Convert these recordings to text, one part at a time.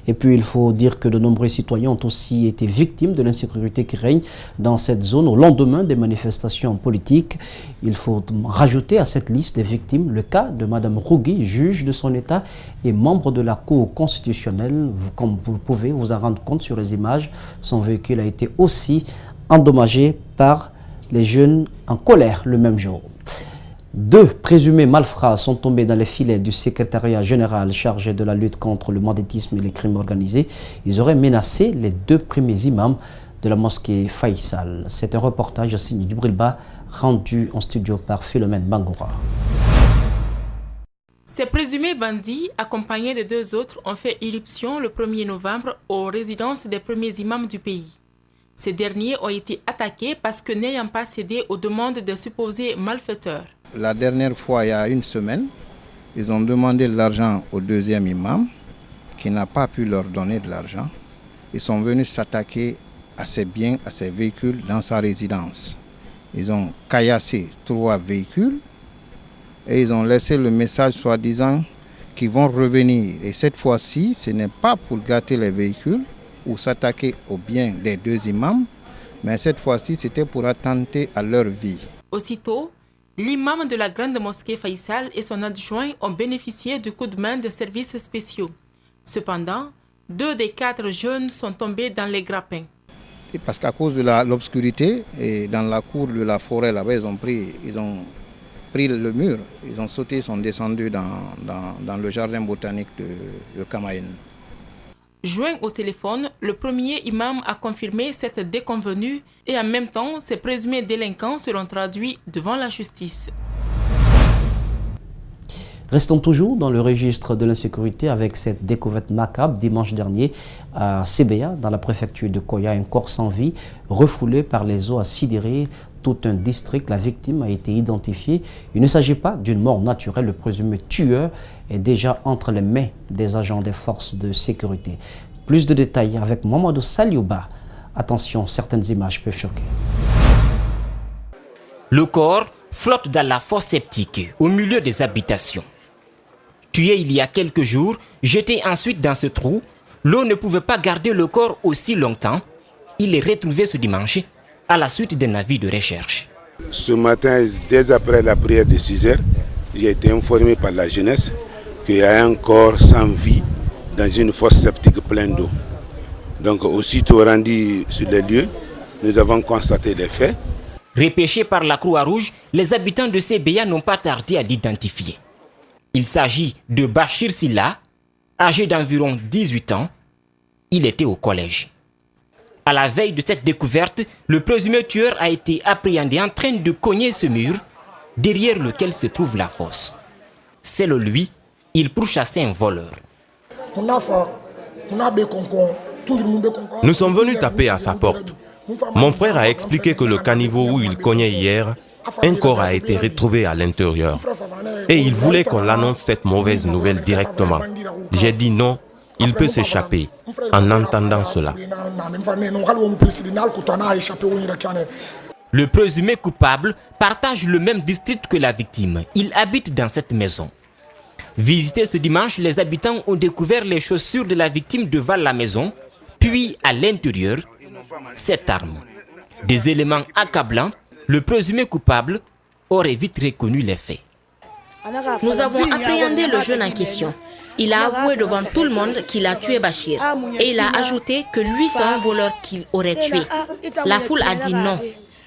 Et puis il faut dire que de nombreux citoyens ont aussi été victimes de l'insécurité qui règne dans cette zone au lendemain des manifestations politiques. Il faut rajouter à cette liste des victimes le cas de Mme Rougui, juge de son État et membre de la Cour constitutionnelle. Comme vous pouvez vous en rendre compte sur les images, son véhicule a été aussi endommagé par les jeunes en colère le même jour. 2 présumés malfrats sont tombés dans les filets du secrétariat général chargé de la lutte contre le banditisme et les crimes organisés. Ils auraient menacé les 2 premiers imams de la mosquée Faisal. C'est un reportage signé Djibril Ba, rendu en studio par Philomène Bangoura. Ces présumés bandits, accompagnés de 2 autres, ont fait irruption le 1er novembre aux résidences des premiers imams du pays. Ces derniers ont été attaqués parce que n'ayant pas cédé aux demandes des supposés malfaiteurs. La dernière fois, il y a une semaine, ils ont demandé de l'argent au 2e imam qui n'a pas pu leur donner de l'argent. Ils sont venus s'attaquer à ses biens, à ses véhicules dans sa résidence. Ils ont caillassé 3 véhicules et ils ont laissé le message soi-disant qu'ils vont revenir. Et cette fois-ci, ce n'est pas pour gâter les véhicules ou s'attaquer aux biens des 2 imams, mais cette fois-ci, c'était pour attenter à leur vie. Aussitôt, l'imam de la grande mosquée Faisal et son adjoint ont bénéficié du coup de main des services spéciaux. Cependant, 2 des 4 jeunes sont tombés dans les grappins. Et parce qu'à cause de l'obscurité, et dans la cour de la forêt, là-bas, ils ont pris le mur, ils ont sauté, ils sont descendus dans le jardin botanique de Kamaïn. Joint au téléphone, le premier imam a confirmé cette déconvenue et en même temps, ces présumés délinquants seront traduits devant la justice. Restons toujours dans le registre de l'insécurité avec cette découverte macabre dimanche dernier à Sébéa, dans la préfecture de Koya, un corps sans vie refoulé par les eaux a sidéré tout un district. La victime a été identifiée. Il ne s'agit pas d'une mort naturelle. Le présumé tueur est déjà entre les mains des agents des forces de sécurité. Plus de détails avec Mamadou Saliouba. Attention, certaines images peuvent choquer. Le corps flotte dans la fosse septique au milieu des habitations. Tué il y a quelques jours, jeté ensuite dans ce trou, l'eau ne pouvait pas garder le corps aussi longtemps. Il est retrouvé ce dimanche à la suite d'un avis de recherche. Ce matin, dès après la prière de 6 heures, j'ai été informé par la jeunesse qu'il y a un corps sans vie dans une fosse septique pleine d'eau. Donc aussitôt rendu sur les lieux, nous avons constaté les faits. Repêchés par la Croix-Rouge, les habitants de Sébéa n'ont pas tardé à l'identifier. Il s'agit de Bachir Silla, âgé d'environ 18 ans. Il était au collège. À la veille de cette découverte, le présumé tueur a été appréhendé en train de cogner ce mur, derrière lequel se trouve la fosse. Selon lui, il pourchassait un voleur. Nous sommes venus taper à sa porte. Mon frère a expliqué que le caniveau où il cognait hier, un corps a été retrouvé à l'intérieur. Et il voulait qu'on l'annonce cette mauvaise nouvelle directement. J'ai dit non, il peut s'échapper. En entendant cela, le présumé coupable partage le même district que la victime. Il habite dans cette maison. Visité ce dimanche, les habitants ont découvert les chaussures de la victime devant la maison, puis à l'intérieur, cette arme. Des éléments accablants, le présumé coupable aurait vite reconnu les faits. Nous avons appréhendé le jeune en question. Il a avoué devant tout le monde qu'il a tué Bachir. Et il a ajouté que lui, c'est un voleur qu'il aurait tué. La foule a dit non.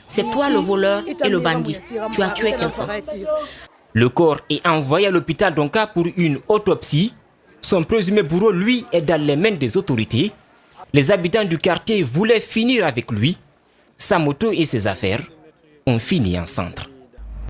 C'est toi le voleur et le bandit. Tu as tué quelqu'un. Le corps est envoyé à l'hôpital d'Onka pour une autopsie. Son présumé bourreau, lui, est dans les mains des autorités. Les habitants du quartier voulaient finir avec lui. Sa moto et ses affaires ont fini en centre.